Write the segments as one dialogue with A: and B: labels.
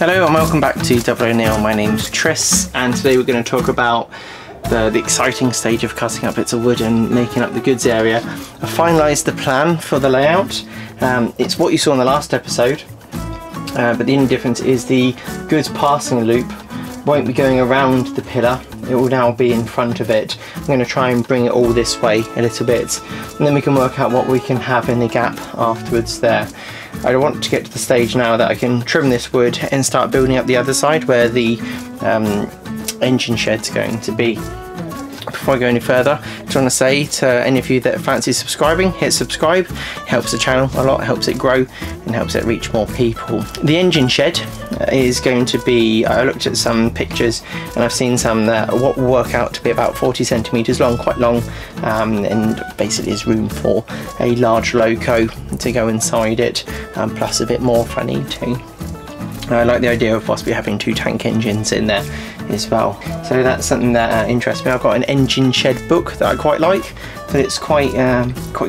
A: Hello and welcome back to Double Neal. My name's Tris, and today we're going to talk about the exciting stage of cutting up bits of wood and making up the goods area. I finalised the plan for the layout. It's what you saw in the last episode, but the only difference is the goods passing loop won't be going around the pillar. It will now be in front of it. I'm going to try and bring it all this way a little bit, and then we can work out what we can have in the gap afterwards there. I want to get to the stage now that I can trim this wood and start building up the other side where the engine shed's going to be. Before I go any further, I just want to say to any of you that fancy subscribing, hit subscribe. It helps the channel a lot, helps it grow and helps it reach more people. The engine shed is going to be, I looked at some pictures and I've seen some that what will work out to be about 40 centimetres long, quite long, and basically is room for a large loco to go inside it, plus a bit more if I need to. I like the idea of possibly having 2 tank engines in there as well. So that's something that interests me. I've got an engine shed book that I quite like, but it's quite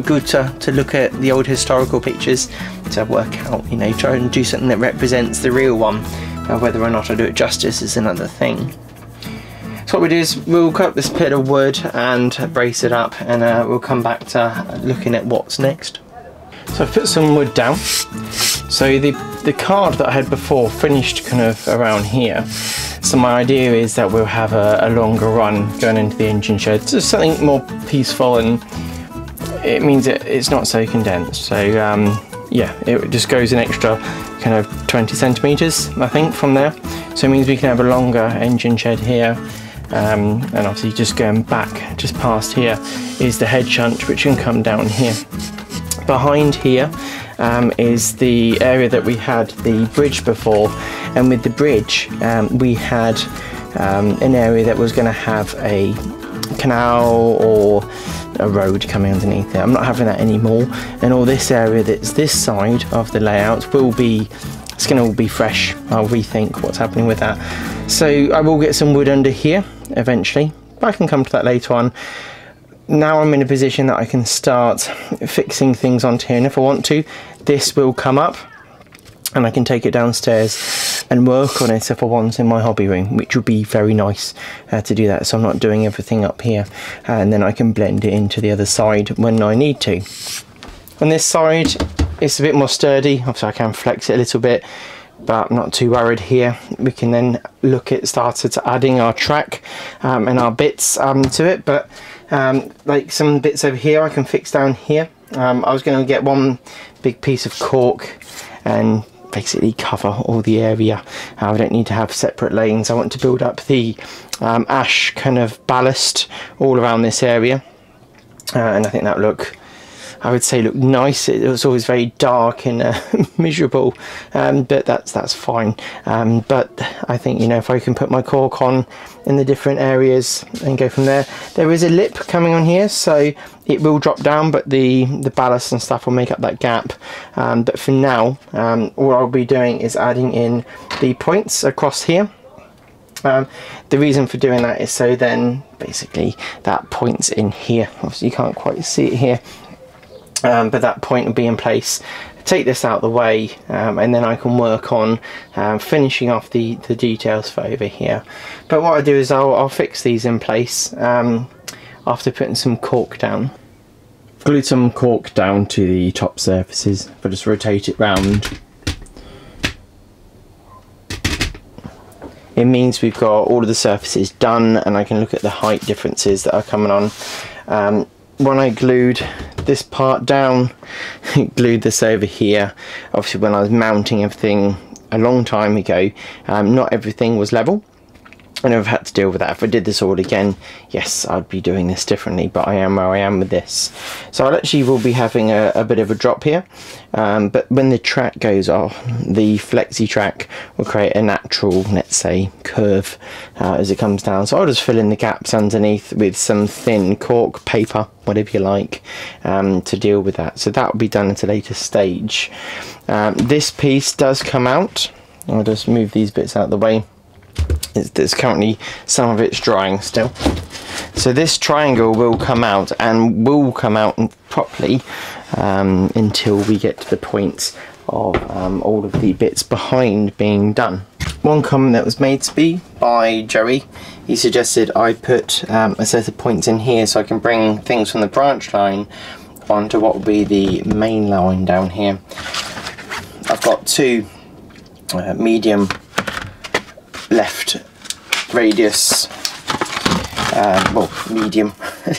A: good to look at the old historical pictures to work out, you know, try and do something that represents the real one. Whether or not I do it justice is another thing. So what we do is we'll cut this bit of wood and brace it up, and we'll come back to looking at what's next. So I've put some wood down. So the card that I had before finished kind of around here. So my idea is that we'll have a longer run going into the engine shed. So something more peaceful, and it means it's not so condensed. So yeah, it just goes an extra kind of 20 centimetres, I think, from there. So it means we can have a longer engine shed here. And obviously just going back, just past here, is the head shunt, which can come down here. Behind here is the area that we had the bridge before, and with the bridge we had an area that was going to have a canal or a road coming underneath it. I'm not having that anymore, and all this area that's this side of the layout will be, it's going to all be fresh. I'll rethink what's happening with that. So I will get some wood under here eventually, but I can come to that later on. Now I'm in a position that I can start fixing things onto here, and if I want to, this will come up and I can take it downstairs and work on it if I want in my hobby room, which would be very nice to do that, so I'm not doing everything up here, and then I can blend it into the other side when I need to. On this side it's a bit more sturdy, obviously I can flex it a little bit, but I'm not too worried here. We can then look at started adding our track and our bits to it, but like some bits over here I can fix down here. I was going to get one big piece of cork and basically cover all the area. I don't need to have separate lanes. I want to build up the ash kind of ballast all around this area, and I think that would look, I would say, look nice. It was always very dark and miserable, but that's fine. But I think, you know, if I can put my cork on in the different areas and go from there. There is a lip coming on here, so it will drop down, but the ballast and stuff will make up that gap. But for now, all I'll be doing is adding in the points across here. The reason for doing that is so then basically that point's in here. Obviously you can't quite see it here. But that point will be in place. Take this out of the way, and then I can work on finishing off the details for over here. But what I do is I'll fix these in place after putting some cork down. Glued some cork down to the top surfaces. If I just rotate it round, it means we've got all of the surfaces done, and I can look at the height differences that are coming on. When I glued this part down, glued this over here, obviously when I was mounting everything a long time ago, not everything was level. I never had to deal with that. If I did this all again, yes, I'd be doing this differently, but I am where I am with this. So I actually will be having a bit of a drop here, but when the track goes off, the flexi track will create a natural, let's say, curve as it comes down. So I'll just fill in the gaps underneath with some thin cork, paper, whatever you like, to deal with that. So that will be done at a later stage. This piece does come out. I'll just move these bits out of the way. There's currently some of it's drying still, so this triangle will come out, and will come out properly until we get to the point of all of the bits behind being done. one comment that was made to me by Joey. He suggested I put a set of points in here so I can bring things from the branch line onto what will be the main line down here. I've got two medium left radius, well, medium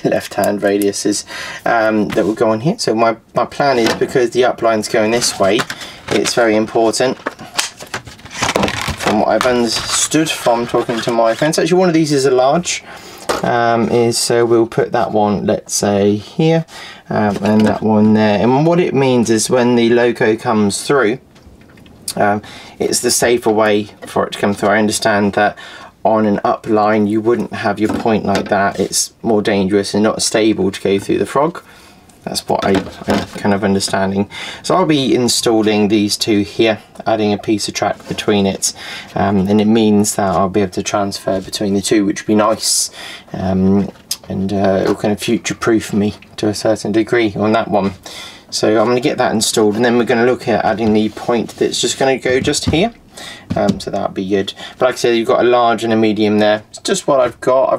A: left hand radiuses that will go on here. So my plan is, because the upline's going this way, it's very important, from what I've understood from talking to my friends. Actually, one of these is a large, so we'll put that one, let's say, here, and that one there. And what it means is when the logo comes through, it's the safer way for it to come through. I understand that on an up line you wouldn't have your point like that. It's more dangerous and not stable to go through the frog. That's what I'm kind of understanding. So I'll be installing these two here, adding a piece of track between it, and it means that I'll be able to transfer between the two, which would be nice, and it'll kind of future-proof me to a certain degree on that one. So I'm going to get that installed, and then we're going to look at adding the point that's just going to go just here. So that'll be good. But like I said, you've got a large and a medium there. It's just what I've got.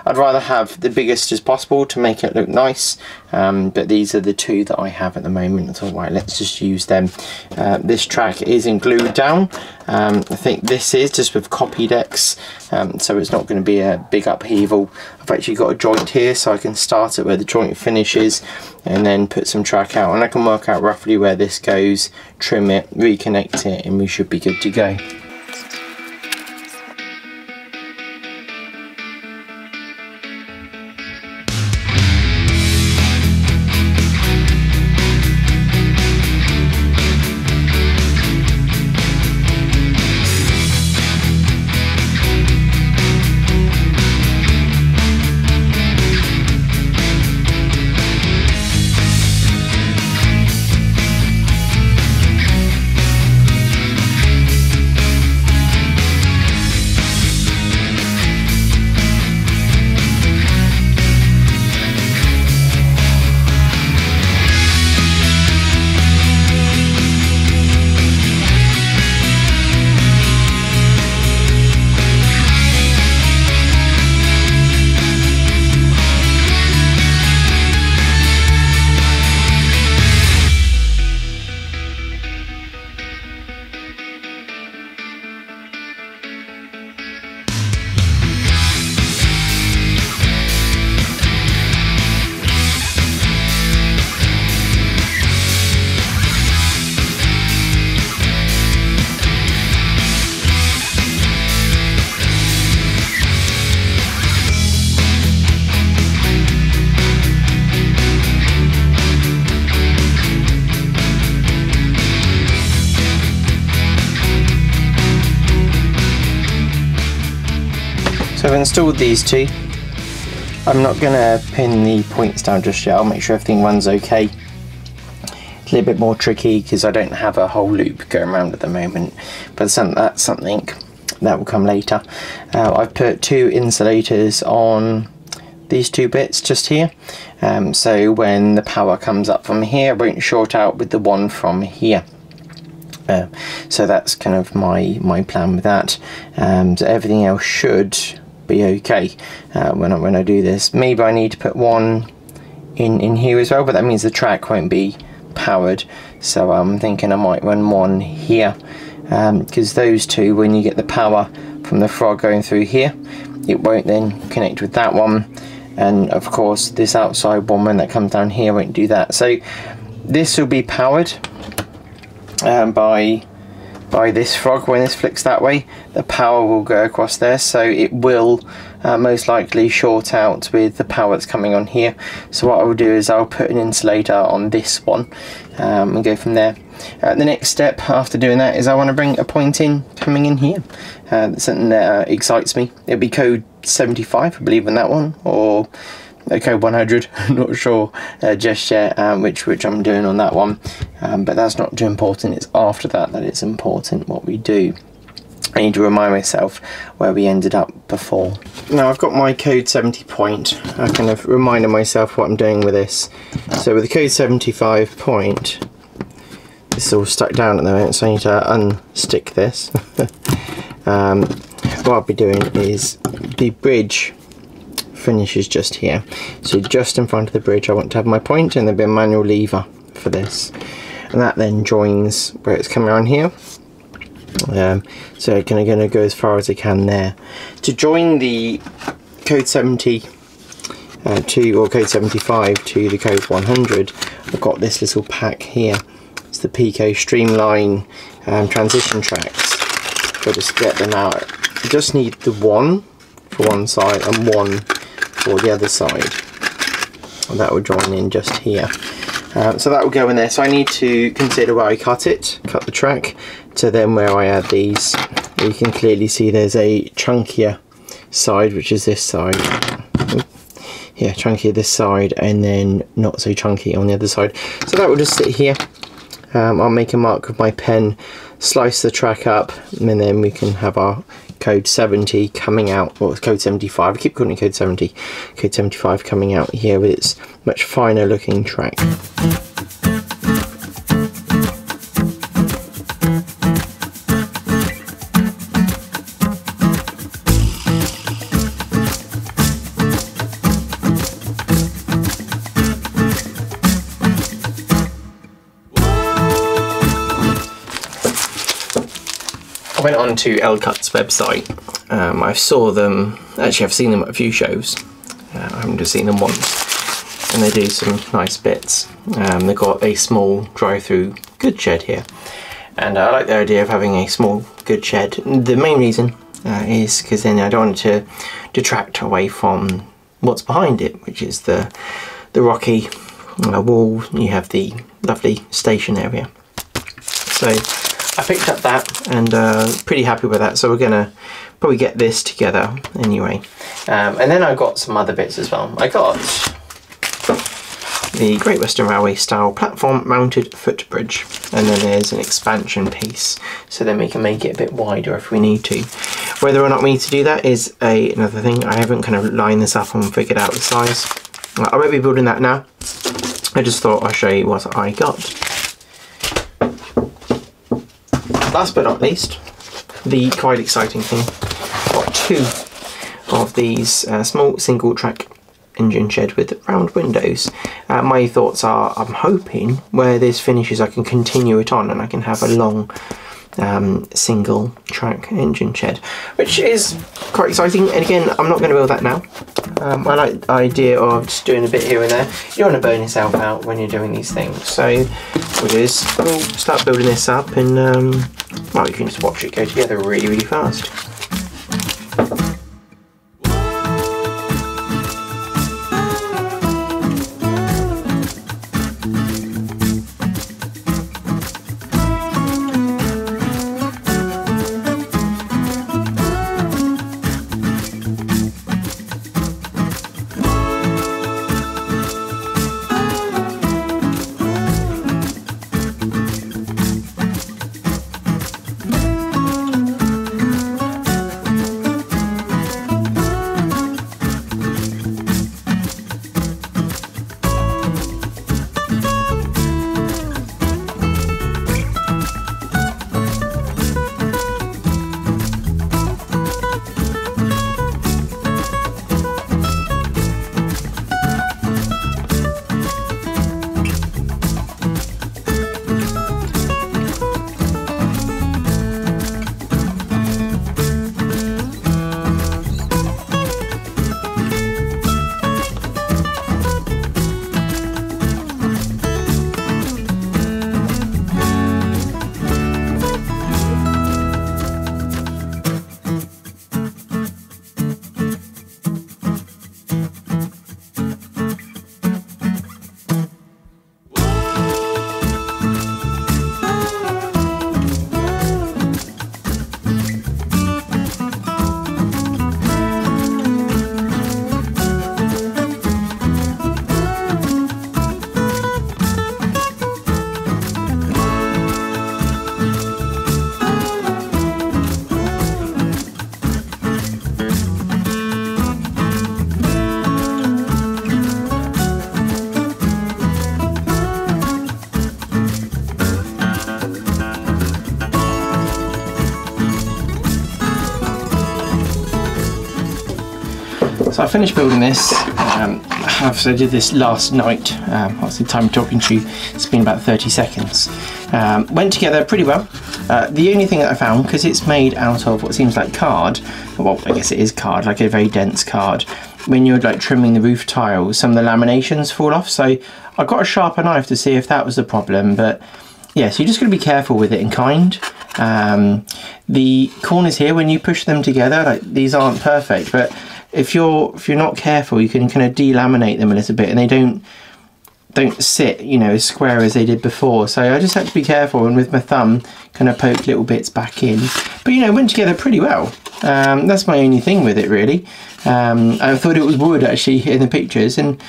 A: I'd rather have the biggest as possible to make it look nice. But these are the two that I have at the moment. I thought, right, let's just use them. This track isn't glued down. I think this is just with copied X, so it's not going to be a big upheaval. I've actually got a joint here, so I can start it where the joint finishes and then put some track out, and I can work out roughly where this goes, trim it, reconnect it, and we should be good to go. So I've installed these two. I'm not going to pin the points down just yet. I'll make sure everything runs okay. It's a little bit more tricky because I don't have a whole loop going around at the moment, but that's something that will come later. I've put two insulators on these two bits just here, so when the power comes up from here, it won't short out with the one from here. So that's kind of my plan with that. So everything else should be okay when I do this. Maybe I need to put one in here as well, but that means the track won't be powered, so I'm thinking I might run one here, because those two, when you get the power from the frog going through here, it won't then connect with that one, and of course this outside one, when that comes down here, won't do that. So this will be powered by this frog. When this flicks that way, the power will go across there, so it will most likely short out with the power that's coming on here. So what I will do is I'll put an insulator on this one and go from there. The next step after doing that is I want to bring a point in coming in here. That's something that excites me. It'll be code 75, I believe, in that one, or code 100, I'm not sure just yet which I'm doing on that one, but that's not too important. It's after that it's important what we do. I need to remind myself where we ended up before. Now I've got my code 70 point. I kind of reminded myself what I'm doing with this. So with the code 75 point, this is all stuck down at the moment, so I need to unstick this. what I'll be doing is the bridge finishes just here, so just in front of the bridge I want to have my point, and there'll be a manual lever for this, and that then joins where it's coming on here. So I'm going to go as far as I can there. To join the code 70 or code 75 to the code 100, I've got this little pack here. It's the Pico Streamline transition tracks. Got to split them out. You just need the one for one side and one for the other side, and that will join in just here. So that will go in there. So I need to consider where I cut the track, to then where I add these. You can clearly see there's a chunkier side, which is this side. Yeah, chunkier this side, and then not so chunky on the other side. So that will just sit here. I'll make a mark with my pen, slice the track up, and then we can have our code 70 coming out, or code 75, I keep calling it code 70, code 75 coming out here with its much finer looking track. I went on to LCUT's website. I saw them, actually I've seen them at a few shows. I haven't just seen them once, and they do some nice bits. They've got a small drive-through goods shed here, and I like the idea of having a small goods shed. The main reason is because then I don't want it to detract away from what's behind it, which is the rocky wall. You have the lovely station area. So I picked up that, and pretty happy with that, so we're gonna probably get this together anyway. And then I got some other bits as well. I got the Great Western Railway style platform mounted footbridge, and then there's an expansion piece, so then we can make it a bit wider if we need to. Whether or not we need to do that is another thing. I haven't kind of lined this up and figured out the size. I won't be building that now. I just thought I'll show you what I got. Last but not least, the quite exciting thing, got two of these small single track engine shed with round windows. My thoughts are, I'm hoping where this finishes I can continue it on, and I can have a long single track engine shed, which is quite exciting. And again, I'm not going to build that now. I like the idea of just doing a bit here and there. You don't want to burn yourself out when you're doing these things, so we'll start building this up, and well, you can just watch it go together really, really fast. So I finished building this. So I did this last night. Obviously, the time I'm talking to you, it's been about 30 seconds. Went together pretty well. The only thing that I found, because it's made out of what seems like card, well, I guess it is card, like a very dense card. When you're like trimming the roof tiles, some of the laminations fall off. So I got a sharper knife to see if that was the problem. But yeah, so you're just going to be careful with it and kind. The corners here, when you push them together, like these aren't perfect, but if you're not careful, you can kind of delaminate them a little bit, and they don't sit, you know, as square as they did before. So I just had to be careful, and with my thumb kind of poke little bits back in. But you know, it went together pretty well. That's my only thing with it, really. I thought it was wood actually in the pictures, and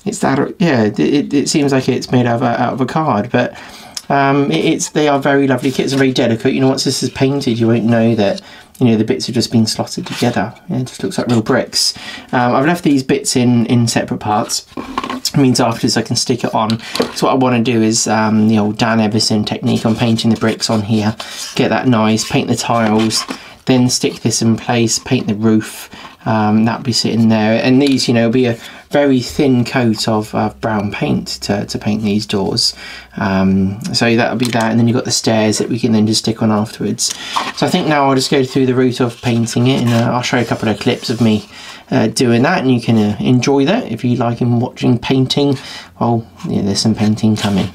A: it's that. Yeah, it seems like it's made out of a card, but they are very lovely kits and very delicate. You know, once this is painted, you won't know that, you know, the bits have just been slotted together. Yeah, it just looks like real bricks. I've left these bits in separate parts. It means afterwards I can stick it on. So what I want to do is the old Dan Everson technique on painting the bricks on here. Get that nice, paint the tiles, then stick this in place, paint the roof. That'll be sitting there, and these, you know, will be a very thin coat of brown paint to paint these doors. So that'll be that, and then you've got the stairs that we can then just stick on afterwards. So I think now I'll just go through the route of painting it, and I'll show you a couple of clips of me doing that, and you can enjoy that if you like watching painting. Well, yeah, there's some painting coming.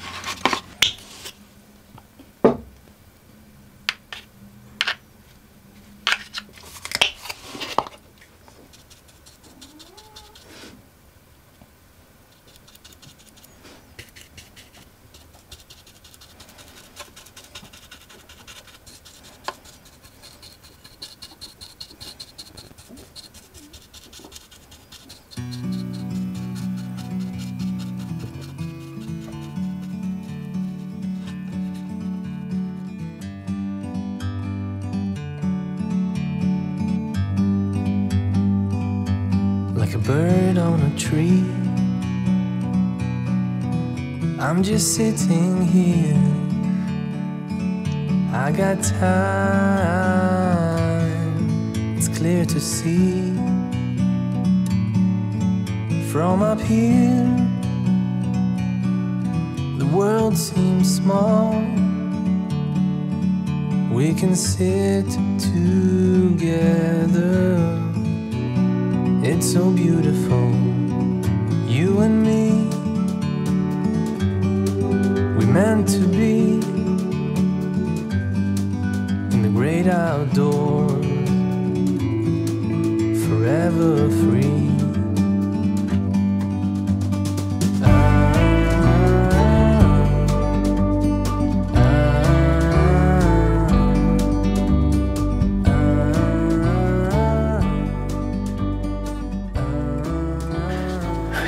B: Like a bird on a tree, I'm just sitting here. I got time, it's clear to see. From up here, the world seems small. We can sit together. It's so beautiful, you and me. We meant to be in the great outdoors, forever free.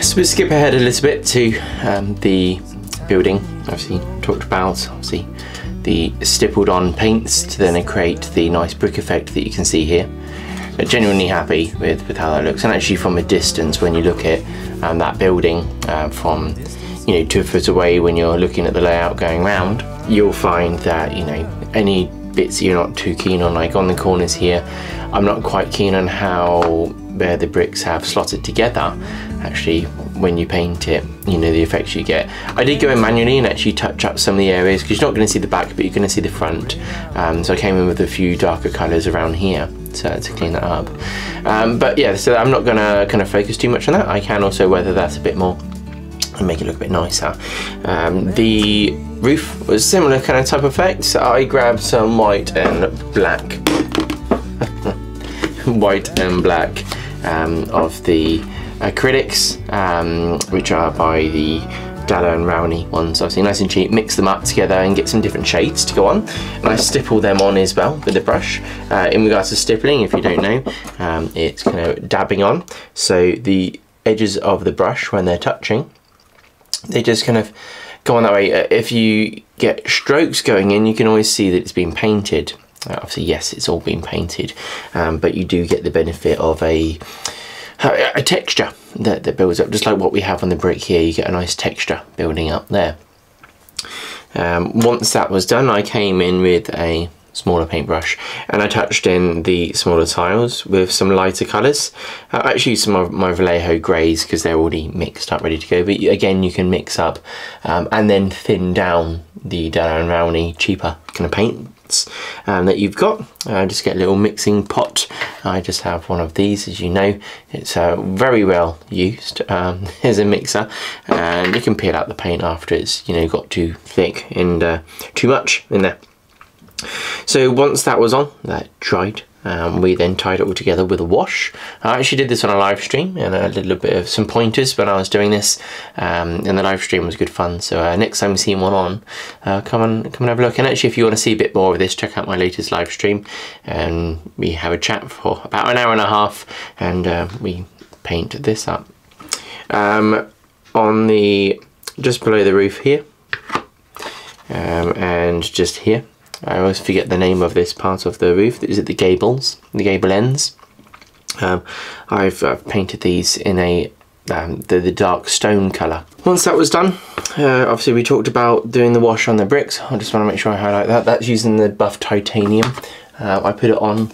A: So we'll skip ahead a little bit to the building. Obviously talked about the stippled on paints to then create the nice brick effect that you can see here. Genuinely happy with how that looks, and actually from a distance when you look at that building from, you know, 2 foot away, when you're looking at the layout going round, you'll find that, you know, any bits you're not too keen on, like on the corners here, I'm not quite keen on how where the bricks have slotted together. Actually, when you paint it, you know, the effects you get. I did go in manually and actually touch up some of the areas, because you're not going to see the back, but you're going to see the front. So I came in with a few darker colours around here to clean that up. But yeah, so I'm not going to kind of focus too much on that. I can also weather that a bit more and make it look a bit nicer. The roof was similar kind of type of effect. So I grabbed some white and black, white and black of the acrylics, which are by the Dalla and Rowney ones, obviously nice and cheap. Mix them up together and get some different shades to go on, and I stipple them on as well with the brush. In regards to stippling, if you don't know, it's kind of dabbing on, so the edges of the brush, when they're touching, they just kind of go on that way. If you get strokes going in, you can always see that it's been painted. Obviously, yes, it's all been painted, but you do get the benefit of a texture that builds up, just like what we have on the brick here. You get a nice texture building up there. Once that was done, I came in with a smaller paintbrush, and I touched in the smaller tiles with some lighter colours. I actually used some of my Vallejo greys because they're already mixed up, ready to go, but again you can mix up and then thin down the Della & Rowney cheaper kind of paints that you've got. Just get a little mixing pot. I just have one of these, as you know. It's very well used as a mixer, and you can peel out the paint after it's, you know, got too thick and too much in there. So once that was on, that dried, we then tied it all together with a wash. I actually did this on a live stream and a little bit of some pointers when I was doing this, and the live stream was good fun. So next time you see one on, come and have a look. And actually, if you want to see a bit more of this, check out my latest live stream, and we have a chat for about an hour and a half, and we paint this up on the just below the roof here, and just here. I always forget the name of this part of the roof. Is it the gables? The gable ends. I've painted these in a the dark stone colour. Once that was done, obviously we talked about doing the wash on the bricks. I just want to make sure I highlight that. That's using the buff titanium. I put it on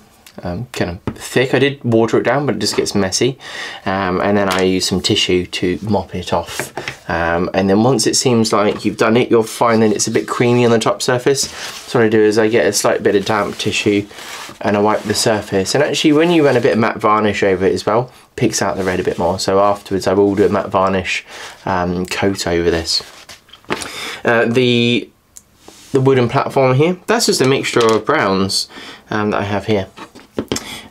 A: kind of thick. I did water it down, but it just gets messy, and then I use some tissue to mop it off, and then once it seems like you've done it, you'll find that it's a bit creamy on the top surface. So what I do is I get a slight bit of damp tissue and I wipe the surface, and actually when you run a bit of matte varnish over it as well, picks out the red a bit more. So afterwards I will do a matte varnish coat over this. The wooden platform here, that's just a mixture of browns that I have here.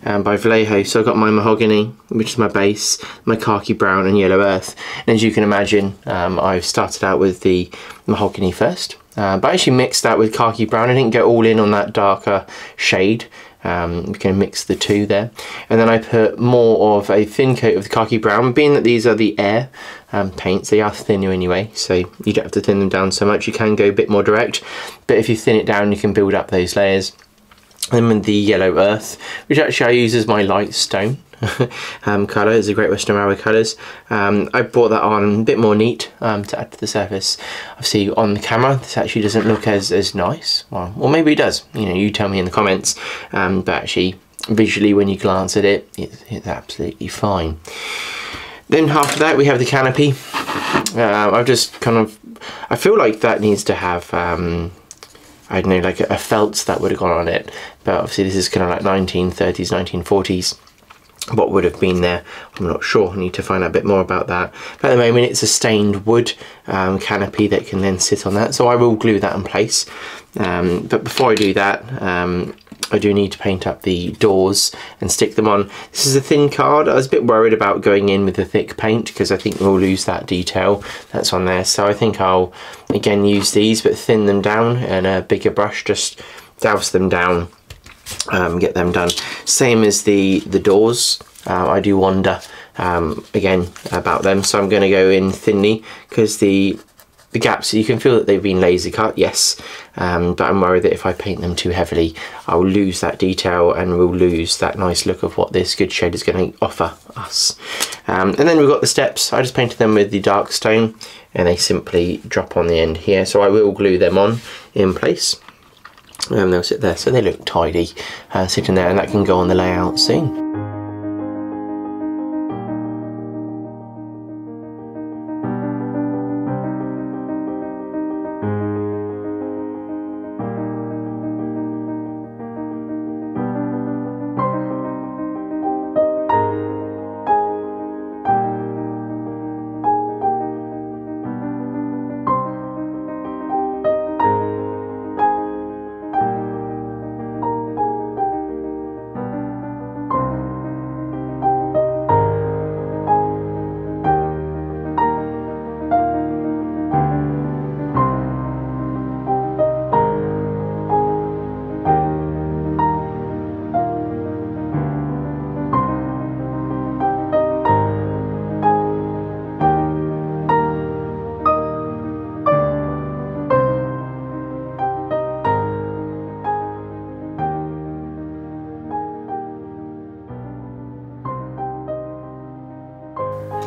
A: By Vallejo. So I've got my mahogany, which is my base, my khaki brown and yellow earth. And as you can imagine, I've started out with the mahogany first, but I actually mixed that with khaki brown. I didn't go all in on that darker shade. We can mix the two there, and then I put more of a thin coat of the khaki brown. Being that these are the air paints, they are thinner anyway, so you don't have to thin them down so much. You can go a bit more direct, but if you thin it down, you can build up those layers. And then the yellow earth, which actually I use as my light stone colour, is the Great Western Railway colours. I brought that on a bit more neat to add to the surface. Obviously on the camera this actually doesn't look as nice, well, or maybe it does, you know, you tell me in the comments, but actually visually when you glance at it, it's absolutely fine. Then after that we have the canopy. I've just kind of, I feel like that needs to have I don't know, like a felt that would have gone on it, but obviously this is kind of like 1930s, 1940s. What would have been there, I'm not sure. I need to find out a bit more about that. But at the moment it's a stained wood canopy that can then sit on that, so I will glue that in place. But before I do that, I do need to paint up the doors and stick them on. This is a thin card. I was a bit worried about going in with the thick paint because I think we'll lose that detail that's on there. So I think I'll again use these but thin them down, and a bigger brush just douse them down, get them done. Same as the doors. I do wonder again about them, so I'm going to go in thinly because the gaps, you can feel that they've been laser cut, yes, but I'm worried that if I paint them too heavily I'll lose that detail and we'll lose that nice look of what this good shade is going to offer us. And then we've got the steps. I just painted them with the dark stone and they simply drop on the end here, so I will glue them on in place and they'll sit there, so they look tidy sitting there, and that can go on the layout soon.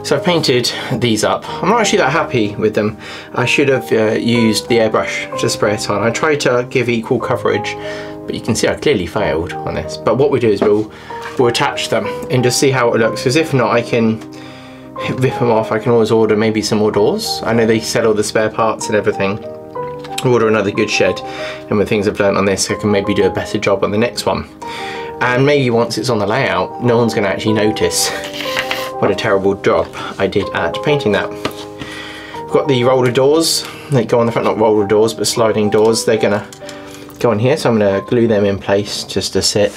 A: So I've painted these up. I'm not actually that happy with them. I should have used the airbrush to spray it on. I tried to give equal coverage, but you can see I clearly failed on this. But what we do is we'll attach them and just see how it looks, because if not I can rip them off. I can always order maybe some more doors. I know they sell all the spare parts and everything. Order another good shed, and with things I've learned on this I can maybe do a better job on the next one. And maybe once it's on the layout, no one's going to actually notice what a terrible job I did at painting that. I've got the roller doors, they go on the front, not roller doors but sliding doors. They're going to go on here, so I'm going to glue them in place just to sit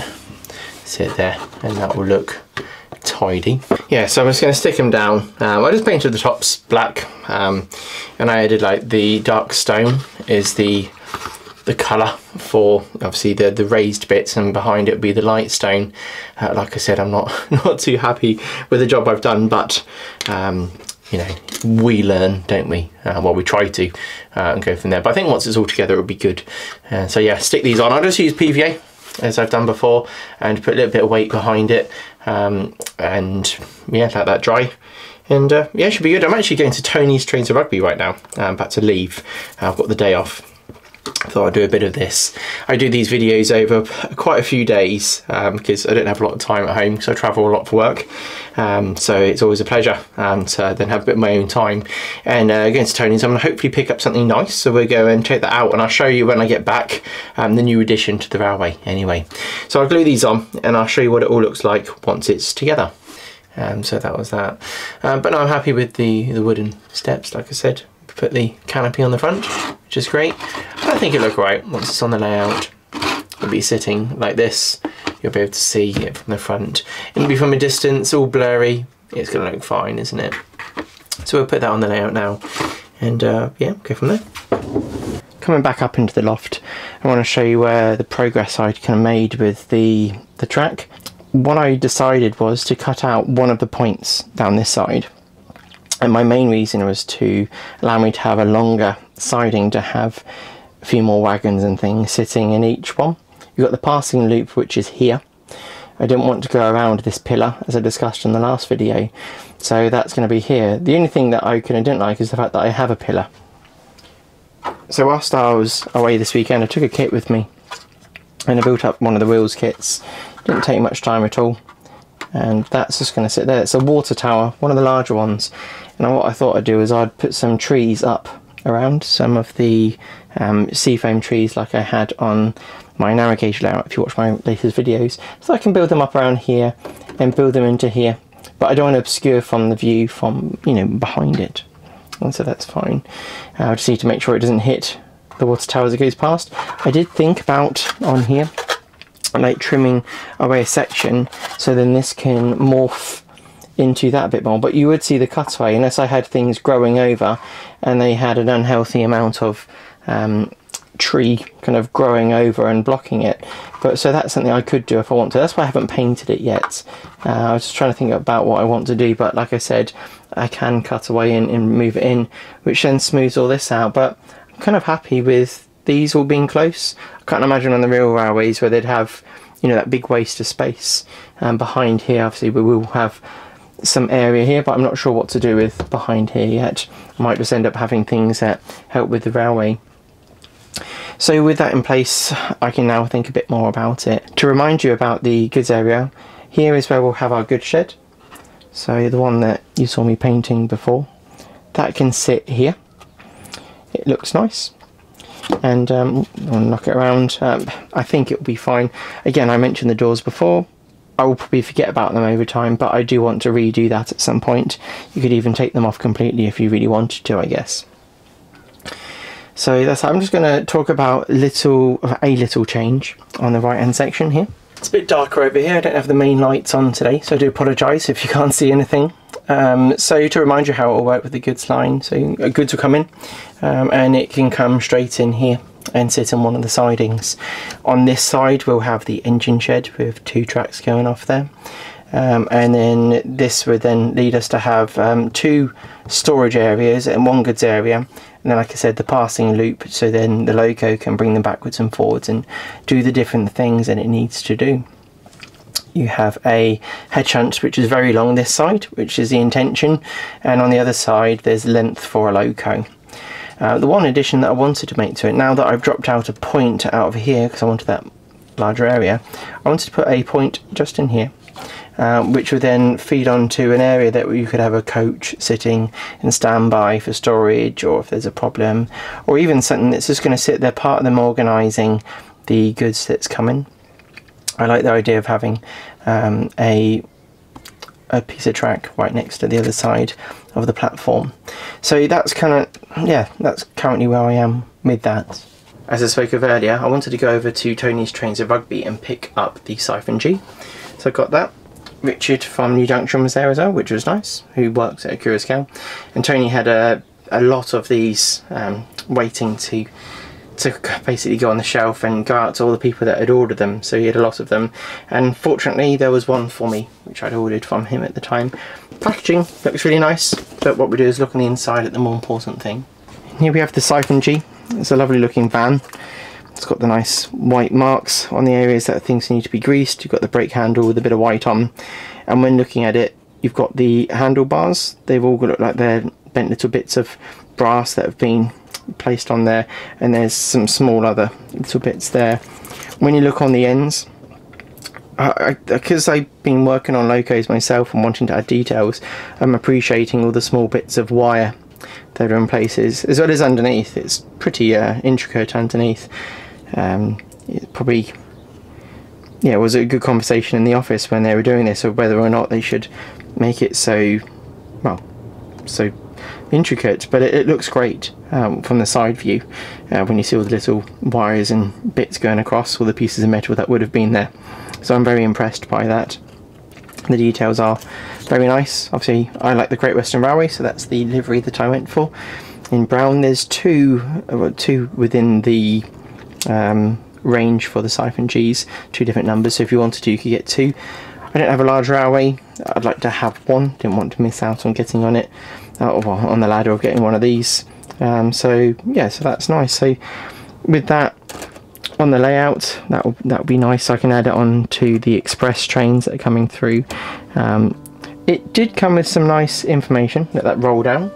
A: there, and that will look tidy. Yeah, so I'm just going to stick them down. I just painted the tops black, and I added like the dark stone is the colour for obviously the raised bits, and behind it would be the light stone. Like I said, I'm not too happy with the job I've done, but you know, we learn, don't we? Well, we try to, and go from there. But I think once it's all together, it'll be good. So yeah, stick these on. I'll just use PVA as I've done before, and put a little bit of weight behind it, and yeah, let that dry. And yeah, it should be good. I'm actually going to Tony's Trains of Rugby right now. I'm about to leave. I've got the day off. I thought I'd do a bit of this. I do these videos over quite a few days because I don't have a lot of time at home, because I travel a lot for work. So it's always a pleasure to then have a bit of my own time. And going to Tony's, I'm going to hopefully pick up something nice. So we'll go and take that out, and I'll show you when I get back the new addition to the railway anyway. So I'll glue these on and I'll show you what it all looks like once it's together. So that was that. But no, I'm happy with the wooden steps, like I said. Put the canopy on the front, which is great. I think it'll look right once it's on the layout. It'll be sitting like this. You'll be able to see it from the front. It'll be from a distance, all blurry. It's going to look fine, isn't it? So we'll put that on the layout now, and yeah, go from there. Coming back up into the loft, I want to show you where the progress I'd kind of made with the track. What I decided was to cut out one of the points down this side. And my main reason was to allow me to have a longer siding, to have a few more wagons and things sitting in each one. You've got the passing loop, which is here. I didn't want to go around this pillar, as I discussed in the last video. So that's going to be here. The only thing that I didn't like is the fact that I have a pillar. So whilst I was away this weekend, I took a kit with me. And I built up one of the wheels kits. Didn't take much time at all. And that's just going to sit there. It's a water tower, one of the larger ones. And what I thought I'd do is I'd put some trees up around, some of the seafoam trees like I had on my narrow gauge layout, if you watch my latest videos. So I can build them up around here and build them into here. But I don't want to obscure from the view from, you know, behind it. And so that's fine. I just need to make sure it doesn't hit the water tower as it goes past. I did think about on here, like trimming away a section so then this can morph into that a bit more, but you would see the cutaway unless I had things growing over and they had an unhealthy amount of tree kind of growing over and blocking it. But so that's something I could do if I want to. That's why I haven't painted it yet. I was just trying to think about what I want to do, but like I said, I can cut away and move it in, which then smooths all this out. But I'm kind of happy with these all being close. I can't imagine on the real railways where they'd have, you know, that big waste of space. Behind here, obviously, we will have some area here, but I'm not sure what to do with behind here yet. I might just end up having things that help with the railway. So with that in place, I can now think a bit more about it. To remind you about the goods area, here is where we'll have our goods shed. So the one that you saw me painting before, that can sit here. It looks nice. And I'll knock it around. I think it will be fine. Again, I mentioned the doors before. I will probably forget about them over time, but I do want to redo that at some point. You could even take them off completely if you really wanted to, I guess. So that's, I'm just going to talk about a little change on the right hand section here. It's a bit darker over here. I don't have the main lights on today, so I do apologise if you can't see anything. So to remind you how it will work with the goods line, so goods will come in and it can come straight in here and sit on one of the sidings. On this side we'll have the engine shed with 2 tracks going off there, and then this would then lead us to have 2 storage areas and 1 goods area, and then like I said, the passing loop, so then the loco can bring them backwards and forwards and do the different things that it needs to do. You have a head shunt which is very long this side, which is the intention, and on the other side there's length for a loco. The one addition that I wanted to make to it, now that I've dropped out a point out of here because I wanted that larger area, I wanted to put a point just in here, which would then feed onto an area that you could have a coach sitting in standby for storage, or if there's a problem, or even something that's just going to sit there, part of them organising the goods that's coming. I like the idea of having a piece of track right next to the other side of the platform. So that's kind of, yeah, that's currently where I am with that. As I spoke of earlier, I wanted to go over to Tony's Trains of Rugby and pick up the Siphon G. So I got that. Richard from New Junction was there as well, which was nice, who works at Accurascale. And Tony had a lot of these waiting to basically go on the shelf and go out to all the people that had ordered them, so he had a lot of them, and fortunately there was one for me which I'd ordered from him at the time. Packaging looks really nice, but what we do is look on the inside at the more important thing. Here we have the Siphon G. It's a lovely looking van. It's got the nice white marks on the areas that things need to be greased. You've got the brake handle with a bit of white on, and when looking at it, you've got the handlebars. They've all got like they're bent little bits of brass that have been placed on there, and there's some small other little bits there. When you look on the ends, because I've been working on locos myself and wanting to add details, I'm appreciating all the small bits of wire that are in places, as well as underneath. It's pretty intricate underneath. It probably, yeah, it was a good conversation in the office when they were doing this of whether or not they should make it so, well, so intricate, but it looks great from the side view when you see all the little wires and bits going across, all the pieces of metal that would have been there. So I'm very impressed by that. The details are very nice. Obviously I like the Great Western Railway, so that's the livery that I went for. In brown there's two within the range for the Siphon Gs, 2 different numbers, so if you wanted to you could get 2. I don't have a large railway, I'd like to have one, didn't want to miss out on getting on it, or on the ladder of getting one of these. So yeah, so that's nice. So with that on the layout, that'll be nice. I can add it on to the express trains that are coming through. It did come with some nice information. Let that roll down.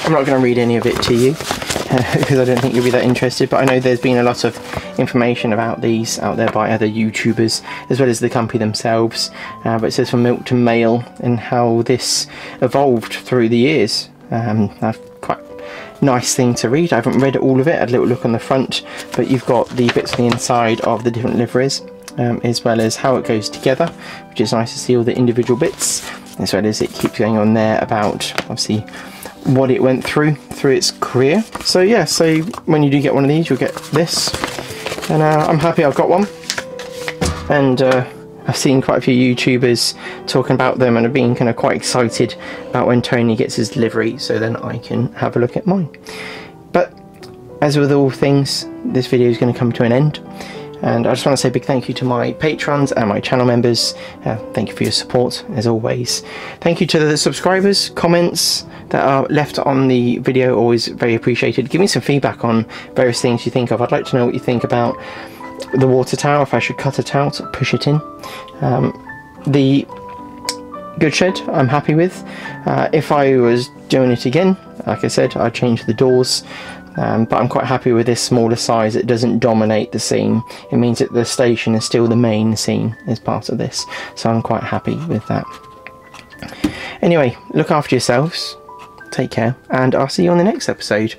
A: I'm not going to read any of it to you because I don't think you'll be that interested, but I know there's been a lot of information about these out there by other YouTubers as well as the company themselves, but it says from milk to mail and how this evolved through the years. That's quite a nice thing to read. I haven't read all of it. I had a little look on the front, but you've got the bits on the inside of the different liveries, as well as how it goes together, which is nice to see all the individual bits, as well as it keeps going on there about obviously what it went through its career. So yeah, so when you do get one of these, you'll get this, and I'm happy I've got one. And I've seen quite a few YouTubers talking about them and have been kind of quite excited about when Tony gets his delivery, so then I can have a look at mine. But as with all things, this video is going to come to an end, and I just want to say a big thank you to my patrons and my channel members. Thank you for your support as always. Thank you to the subscribers. Comments that are left on the video, always very appreciated. Give me some feedback on various things you think of. I'd like to know what you think about the water tower, if I should cut it out, push it in. The goods shed I'm happy with. If I was doing it again, like I said, I'd change the doors, but I'm quite happy with this smaller size. It doesn't dominate the scene. It means that the station is still the main scene as part of this, so I'm quite happy with that. Anyway, look after yourselves, take care, and I'll see you on the next episode.